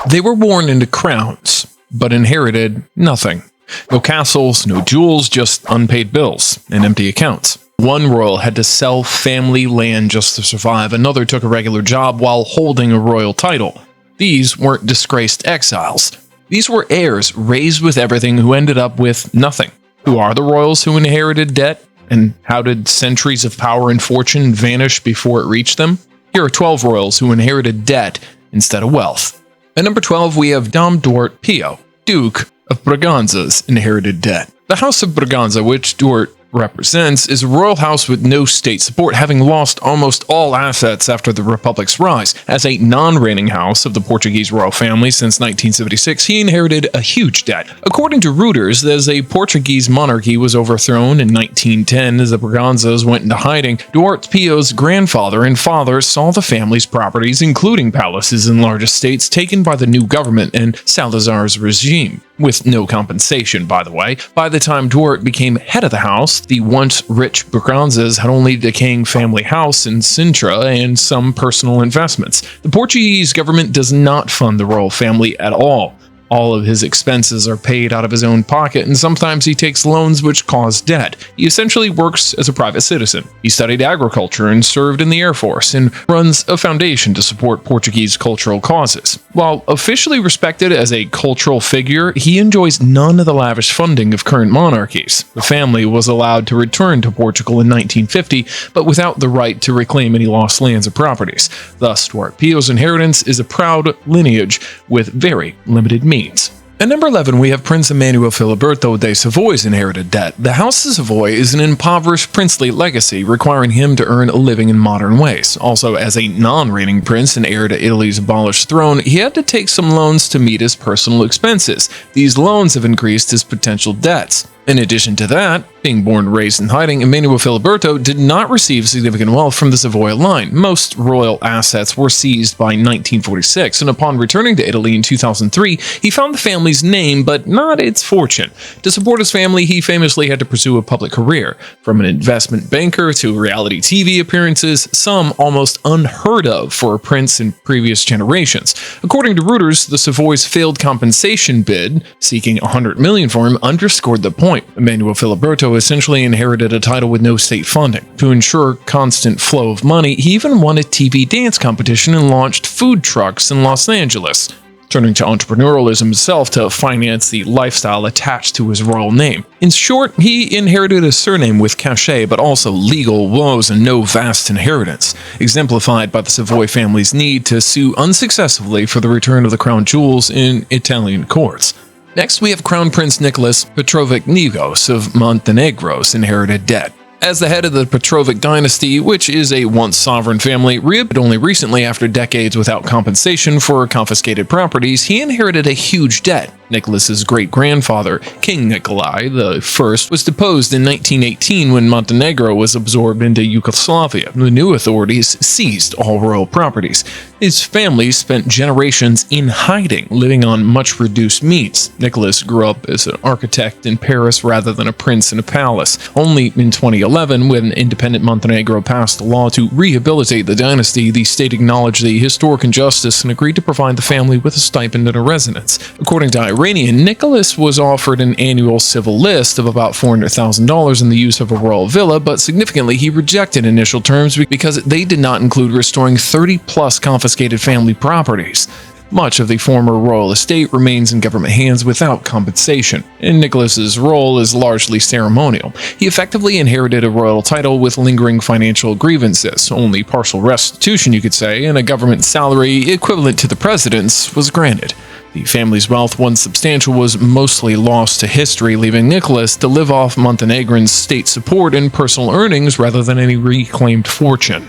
They were born into crowns, but inherited nothing. No castles, no jewels, just unpaid bills and empty accounts. One royal had to sell family land just to survive. Another took a regular job while holding a royal title. These weren't disgraced exiles. These were heirs raised with everything who ended up with nothing. Who are the royals who inherited debt? And how did centuries of power and fortune vanish before it reached them? Here are 12 royals who inherited debt instead of wealth. At number 12, we have Dom Duarte Pio, Duke of Braganza's inherited debt. The House of Braganza, which Duarte represents, is a royal house with no state support, having lost almost all assets after the Republic's rise. As a non-reigning house of the Portuguese royal family since 1976, he inherited a huge debt. According to Reuters, as a Portuguese monarchy was overthrown in 1910 as the Braganzas went into hiding, Duarte Pio's grandfather and father saw the family's properties, including palaces and large estates, taken by the new government and Salazar's regime. With no compensation, by the way. By the time Duarte became head of the house, the once rich Braganzas had only a decaying family house in Sintra and some personal investments. The Portuguese government does not fund the royal family at all. All of his expenses are paid out of his own pocket, and sometimes he takes loans which cause debt. He essentially works as a private citizen. He studied agriculture and served in the Air Force, and runs a foundation to support Portuguese cultural causes. While officially respected as a cultural figure, he enjoys none of the lavish funding of current monarchies. The family was allowed to return to Portugal in 1950, but without the right to reclaim any lost lands or properties. Thus, Duarte Pio's inheritance is a proud lineage with very limited means. At number 11, we have Prince Emanuele Filberto de Savoy's inherited debt. The House of Savoy is an impoverished princely legacy, requiring him to earn a living in modern ways. Also, as a non-reigning prince and heir to Italy's abolished throne, he had to take some loans to meet his personal expenses. These loans have increased his potential debts. In addition to that, being born and raised in hiding, Emanuele Filberto did not receive significant wealth from the Savoy line. Most royal assets were seized by 1946, and upon returning to Italy in 2003, he found the family's name, but not its fortune. To support his family, he famously had to pursue a public career. From an investment banker to reality TV appearances, some almost unheard of for a prince in previous generations. According to Reuters, the Savoy's failed compensation bid, seeking $100 million for him, underscored the point. Emanuele Filberto essentially inherited a title with no state funding. To ensure constant flow of money, he even won a TV dance competition and launched food trucks in Los Angeles, turning to entrepreneurialism himself to finance the lifestyle attached to his royal name. In short, he inherited a surname with cachet, but also legal woes and no vast inheritance, exemplified by the Savoy family's need to sue unsuccessfully for the return of the crown jewels in Italian courts. Next, we have Crown Prince Nicholas Petrovic Negos of Montenegro's inherited debt. As the head of the Petrovic dynasty, which is a once sovereign family, reaped only recently after decades without compensation for confiscated properties, he inherited a huge debt. Nicholas's great-grandfather, King Nikolai I, was deposed in 1918 when Montenegro was absorbed into Yugoslavia. The new authorities seized all royal properties. His family spent generations in hiding, living on much reduced means. Nicholas grew up as an architect in Paris rather than a prince in a palace. Only in 2011, when independent Montenegro passed a law to rehabilitate the dynasty, the state acknowledged the historic injustice and agreed to provide the family with a stipend and a residence. According to Iranian, Nicholas was offered an annual civil list of about $400,000 in the use of a royal villa, but significantly he rejected initial terms because they did not include restoring 30-plus confiscated family properties. Much of the former royal estate remains in government hands without compensation, and Nicholas's role is largely ceremonial. He effectively inherited a royal title with lingering financial grievances. Only partial restitution, you could say, and a government salary equivalent to the president's was granted. The family's wealth, once substantial, was mostly lost to history, leaving Nicholas to live off Montenegrin's state support and personal earnings rather than any reclaimed fortune.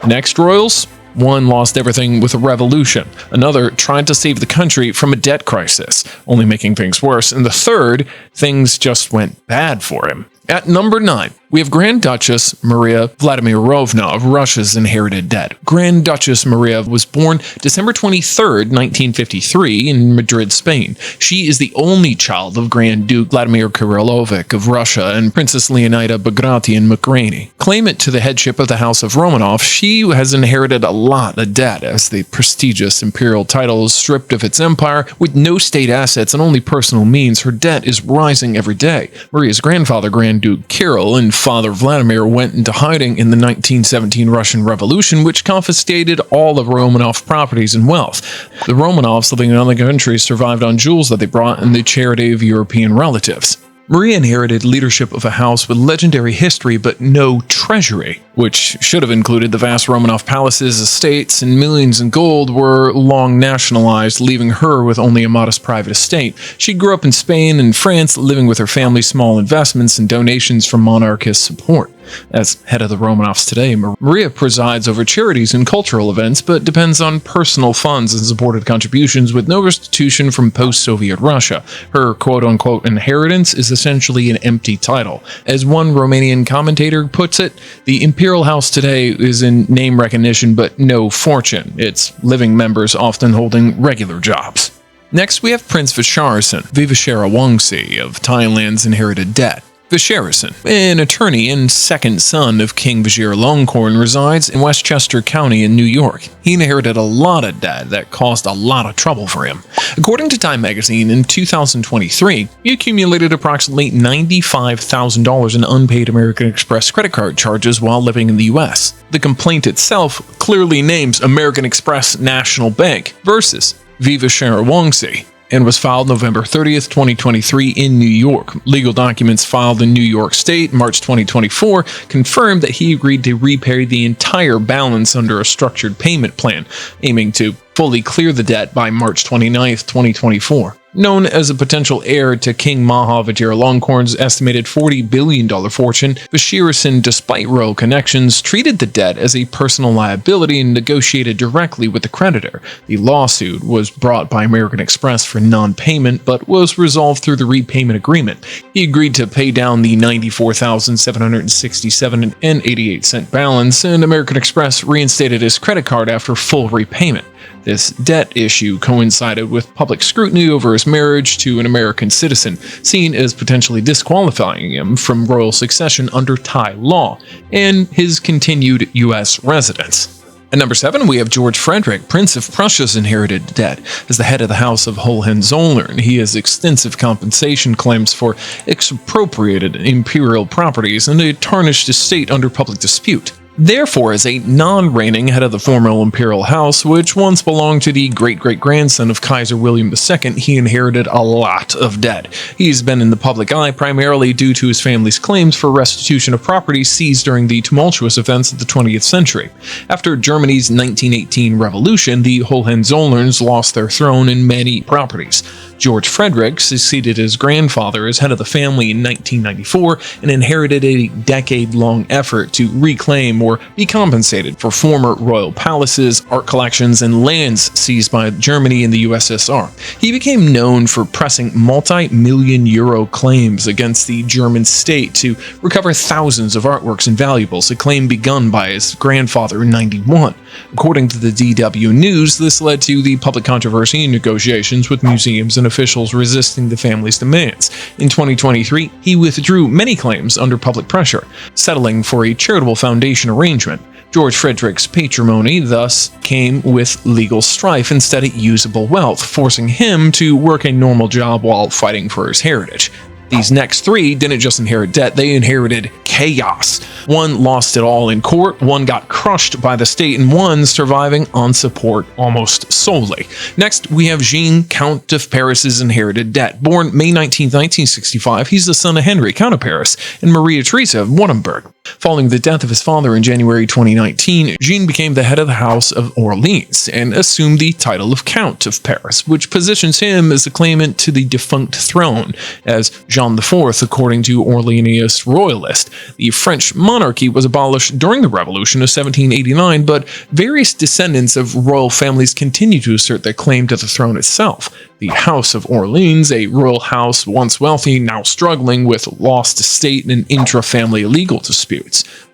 The next royals? One lost everything with a revolution. Another tried to save the country from a debt crisis, only making things worse. And the third, things just went bad for him. At number 9, We have Grand Duchess Maria Vladimirovna of Russia's inherited debt. Grand Duchess Maria was born December 23, 1953 in Madrid, Spain. She is the only child of Grand Duke Vladimir Kirillovic of Russia and Princess Leonida Bagration Makrani. Claimant to the headship of the House of Romanov, she has inherited a lot of debt, as the prestigious imperial title is stripped of its empire. With no state assets and only personal means, her debt is rising every day. Maria's grandfather, Grand Duke Kirill, and father Vladimir went into hiding in the 1917 Russian Revolution, which confiscated all of Romanov properties and wealth. The Romanovs living in other countries survived on jewels that they brought in the charity of European relatives. Maria inherited leadership of a house with legendary history but no treasury, which should have included the vast Romanov palaces, estates, and millions in gold were long nationalized, leaving her with only a modest private estate. She grew up in Spain and France, living with her family's small investments and donations from monarchist support. As head of the Romanovs today, Maria presides over charities and cultural events, but depends on personal funds and supported contributions with no restitution from post-Soviet Russia. Her quote-unquote inheritance is essentially an empty title. As one Romanian commentator puts it, the imperial house today is in name recognition but no fortune, its living members often holding regular jobs. Next, we have Prince Vasharison Viv of Thailand's inherited debt. Vasharison, an attorney and second son of King Vajiralongkorn, resides in Westchester County in New York. He inherited a lot of debt that caused a lot of trouble for him. According to Time magazine, in 2023, he accumulated approximately $95,000 in unpaid American Express credit card charges while living in the U.S. The complaint itself clearly names American Express National Bank versus Viva Sharawongsi, and was filed November 30th, 2023 in New York. Legal documents filed in New York State, March 2024, confirmed that he agreed to repay the entire balance under a structured payment plan, aiming to fully clear the debt by March 29th, 2024. Known as a potential heir to King Maha Vajiralongkorn's estimated $40 billion fortune, Vasharison, despite royal connections, treated the debt as a personal liability and negotiated directly with the creditor. The lawsuit was brought by American Express for non-payment, but was resolved through the repayment agreement. He agreed to pay down the $94,767.88 balance, and American Express reinstated his credit card after full repayment. This debt issue coincided with public scrutiny over his marriage to an American citizen, seen as potentially disqualifying him from royal succession under Thai law, and his continued U.S. residence. At number 7, we have George Frederick, Prince of Prussia's inherited debt. As the head of the House of Hohenzollern, he has extensive compensation claims for expropriated imperial properties and a tarnished estate under public dispute. Therefore, as a non-reigning head of the former imperial house, which once belonged to the great-great-grandson of Kaiser William II, he inherited a lot of debt. He's been in the public eye primarily due to his family's claims for restitution of property seized during the tumultuous events of the 20th century. After Germany's 1918 revolution, the Hohenzollerns lost their throne and many properties. George Frederick succeeded his grandfather as head of the family in 1994 and inherited a decade-long effort to reclaim or be compensated for former royal palaces, art collections, and lands seized by Germany and the USSR. He became known for pressing multi-million euro claims against the German state to recover thousands of artworks and valuables, a claim begun by his grandfather in 1991. According to the DW News, this led to the public controversy and negotiations with museums and officials resisting the family's demands. In 2023, he withdrew many claims under public pressure, settling for a charitable foundation arrangement. George Frederick's patrimony thus came with legal strife instead of usable wealth, forcing him to work a normal job while fighting for his heritage. These next three didn't just inherit debt, they inherited chaos. One lost it all in court, one got crushed by the state, and one surviving on support almost solely. Next, we have Jean, Count of Paris's inherited debt. Born May 19, 1965, he's the son of Henry, Count of Paris, and Maria Theresa of Wurtemberg. Following the death of his father in January 2019, Jean became the head of the House of Orleans and assumed the title of Count of Paris, which positions him as the claimant to the defunct throne. As Jean IV, according to Orleanist royalist, the French monarchy was abolished during the Revolution of 1789, but various descendants of royal families continue to assert their claim to the throne itself. The House of Orleans, a royal house once wealthy, now struggling with lost estate and intra-family legal disputes.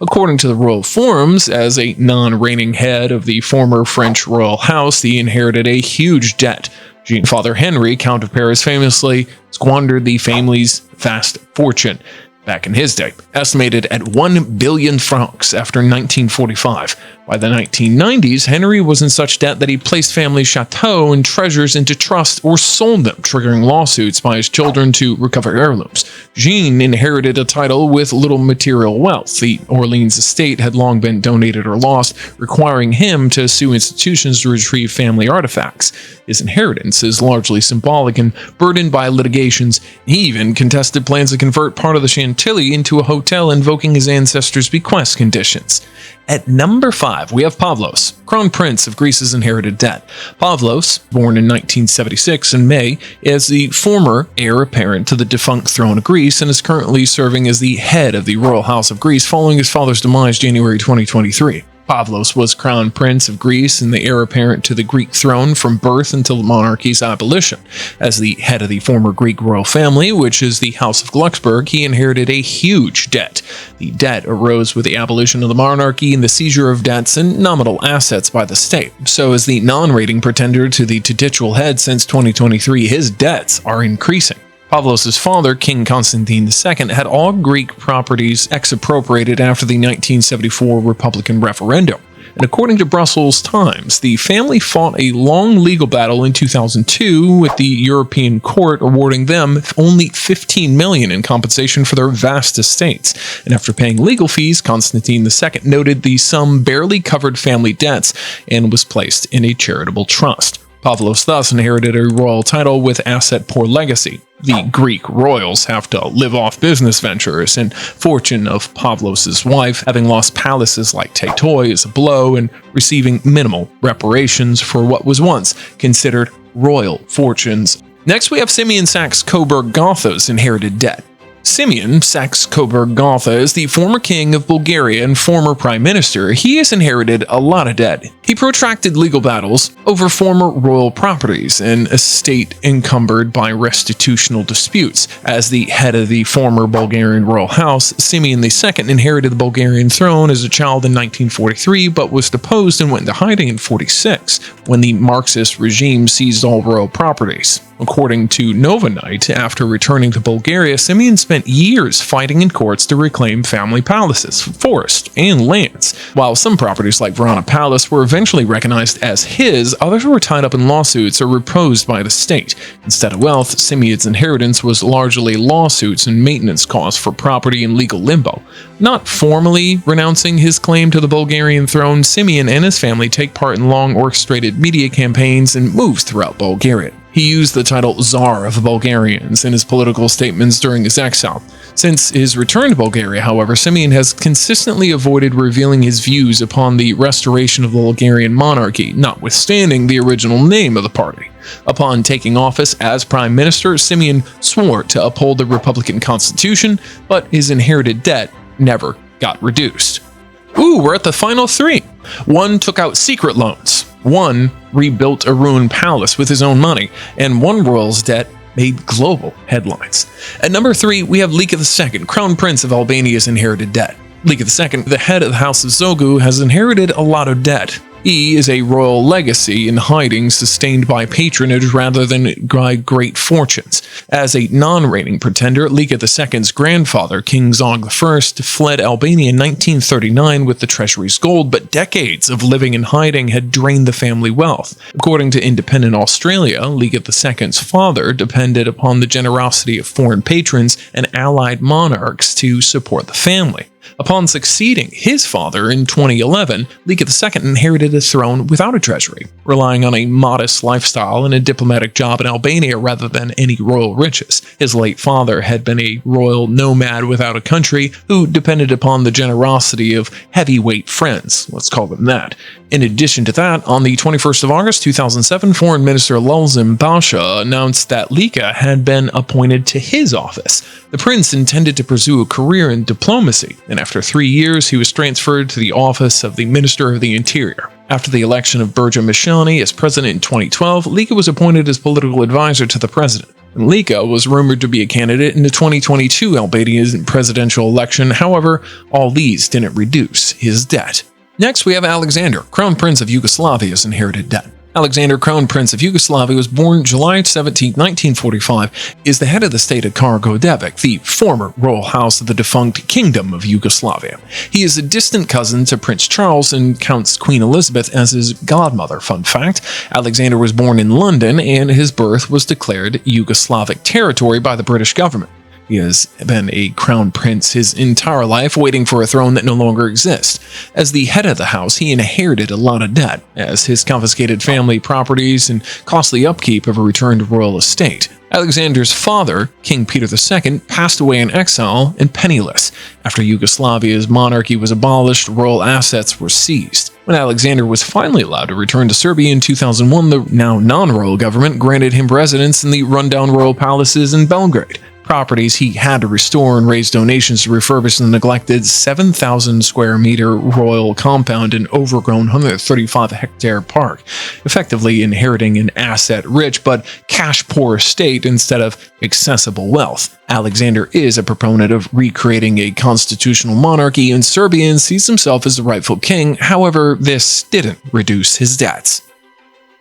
According to the royal forums, as a non-reigning head of the former French royal house, he inherited a huge debt. Jean's father Henry, Count of Paris, famously squandered the family's vast fortune back in his day, estimated at 1 billion francs after 1945. By the 1990s, Henry was in such debt that he placed family chateaux and treasures into trust or sold them, triggering lawsuits by his children to recover heirlooms. Jean inherited a title with little material wealth. The Orleans estate had long been donated or lost, requiring him to sue institutions to retrieve family artifacts. His inheritance is largely symbolic and burdened by litigations. He even contested plans to convert part of the Chantilly into a hotel, invoking his ancestors' bequest conditions. At number 5, we have Pavlos, Crown Prince of Greece's inherited debt. Pavlos, born in 1976 in May, is the former heir apparent to the defunct throne of Greece and is currently serving as the head of the Royal House of Greece following his father's demise January 2023. Pavlos was Crown Prince of Greece and the heir apparent to the Greek throne from birth until the monarchy's abolition. As the head of the former Greek royal family, which is the House of Glucksburg, he inherited a huge debt. The debt arose with the abolition of the monarchy and the seizure of debts and nominal assets by the state. So as the non-reigning pretender to the titular head since 2023, his debts are increasing. Pavlos' father, King Constantine II, had all Greek properties expropriated after the 1974 Republican referendum. And according to Brussels Times, the family fought a long legal battle in 2002 with the European Court awarding them only $15 million in compensation for their vast estates. And after paying legal fees, Constantine II noted the sum barely covered family debts and was placed in a charitable trust. Pavlos thus inherited a royal title with asset-poor legacy. The Greek royals have to live off business ventures, and fortune of Pavlos' wife, having lost palaces like Seavoy, is a blow, and receiving minimal reparations for what was once considered royal fortunes. Next, we have Simeon SaxeCoburgGotha's inherited debt. Simeon SaxeCoburgGotha is the former king of Bulgaria and former prime minister. He has inherited a lot of debt. He protracted legal battles over former royal properties, an estate encumbered by restitutional disputes. As the head of the former Bulgarian royal house, Simeon II inherited the Bulgarian throne as a child in 1943, but was deposed and went into hiding in 1946, when the Marxist regime seized all royal properties. According to Novinite, after returning to Bulgaria, Simeon spent years fighting in courts to reclaim family palaces, forests, and lands. While some properties like Verona Palace were eventually recognized as his, others were tied up in lawsuits or reposed by the state. Instead of wealth, Simeon's inheritance was largely lawsuits and maintenance costs for property in legal limbo. Not formally renouncing his claim to the Bulgarian throne, Simeon and his family take part in long orchestrated media campaigns and moves throughout Bulgaria. He used the title Tsar of the Bulgarians in his political statements during his exile. Since his return to Bulgaria, however, Simeon has consistently avoided revealing his views upon the restoration of the Bulgarian monarchy, notwithstanding the original name of the party. Upon taking office as prime minister, Simeon swore to uphold the Republican Constitution, but his inherited debt never got reduced. Ooh, we're at the final 3. One took out secret loans. One rebuilt a ruined palace with his own money, and one royal's debt made global headlines. At number 3, we have Lika II, Crown Prince of Albania's inherited debt. Lika II, the head of the House of Zogu, has inherited a lot of debt. He is a royal legacy in hiding sustained by patronage rather than by great fortunes. As a non-reigning pretender, Lika II's grandfather, King Zog I, fled Albania in 1939 with the treasury's gold, but decades of living in hiding had drained the family wealth. According to Independent Australia, Lika II's father depended upon the generosity of foreign patrons and allied monarchs to support the family. Upon succeeding his father in 2011, Lika II inherited the throne without a treasury, relying on a modest lifestyle and a diplomatic job in Albania rather than any royal riches. His late father had been a royal nomad without a country who depended upon the generosity of heavyweight friends, let's call them that. In addition to that, on the 21st of August 2007, Foreign Minister Lulzim II announced that Lika had been appointed to his office. The prince intended to pursue a career in diplomacy, and after 3 years he was transferred to the office of the Minister of the Interior. After the election of Berja Mishani as president in 2012, Lika was appointed as political advisor to the president. Lika was rumored to be a candidate in the 2022 Albanian presidential election. However, all these didn't reduce his debt. Next, we have Alexander, Crown Prince of Yugoslavia's inherited debt. Alexander, Crown Prince of Yugoslavia, was born July 17, 1945, is the head of the state of Karadžorđević, the former royal house of the defunct Kingdom of Yugoslavia. He is a distant cousin to Prince Charles and counts Queen Elizabeth as his godmother. Fun fact, Alexander was born in London and his birth was declared Yugoslavic territory by the British government. He has been a crown prince his entire life, waiting for a throne that no longer exists. As the head of the house, he inherited a lot of debt, as his confiscated family properties and costly upkeep of a returned royal estate. Alexander's father, King Peter II, passed away in exile and penniless. After Yugoslavia's monarchy was abolished, royal assets were seized. When Alexander was finally allowed to return to Serbia in 2001, the now non-royal government granted him residence in the rundown royal palaces in Belgrade. Properties he had to restore and raise donations to refurbish the neglected 7,000 square meter royal compound and overgrown 135-hectare park, effectively inheriting an asset-rich but cash-poor state instead of accessible wealth. Alexander is a proponent of recreating a constitutional monarchy in Serbia and sees himself as the rightful king. However, this didn't reduce his debts.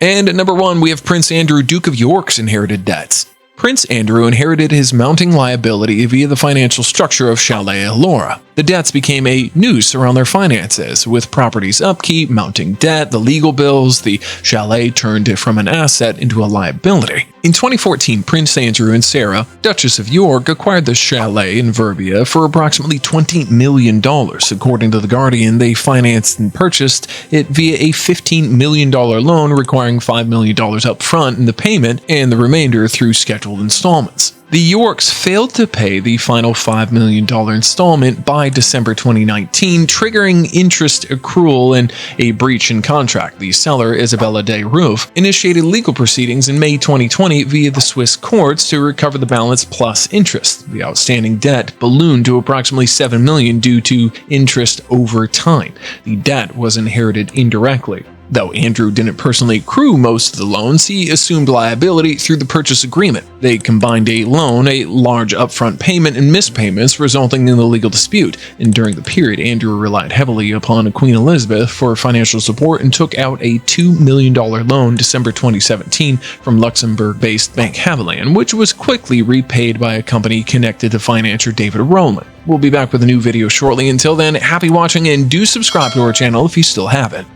And at number 1, we have Prince Andrew, Duke of York's inherited debts. Prince Andrew inherited his mounting liability via the financial structure of Chalet Allura. The debts became a noose around their finances, with properties upkeep, mounting debt, the legal bills. The chalet turned from an asset into a liability. In 2014, Prince Andrew and Sarah, Duchess of York, acquired the chalet in Verbia for approximately $20 million. According to The Guardian, they financed and purchased it via a $15 million loan requiring $5 million up front in the payment and the remainder through scheduled installments. The Yorks failed to pay the final $5 million installment by December 2019, triggering interest accrual and a breach in contract. The seller, Isabella de Roof, initiated legal proceedings in May 2020 via the Swiss courts to recover the balance plus interest. The outstanding debt ballooned to approximately $7 million due to interest over time. The debt was inherited indirectly. Though Andrew didn't personally accrue most of the loans, he assumed liability through the purchase agreement. They combined a loan, a large upfront payment, and missed payments, resulting in the legal dispute. And during the period, Andrew relied heavily upon Queen Elizabeth for financial support and took out a $2 million loan December 2017 from Luxembourg-based Bank Haviland, which was quickly repaid by a company connected to financier David Rowland. We'll be back with a new video shortly. Until then, happy watching and do subscribe to our channel if you still haven't.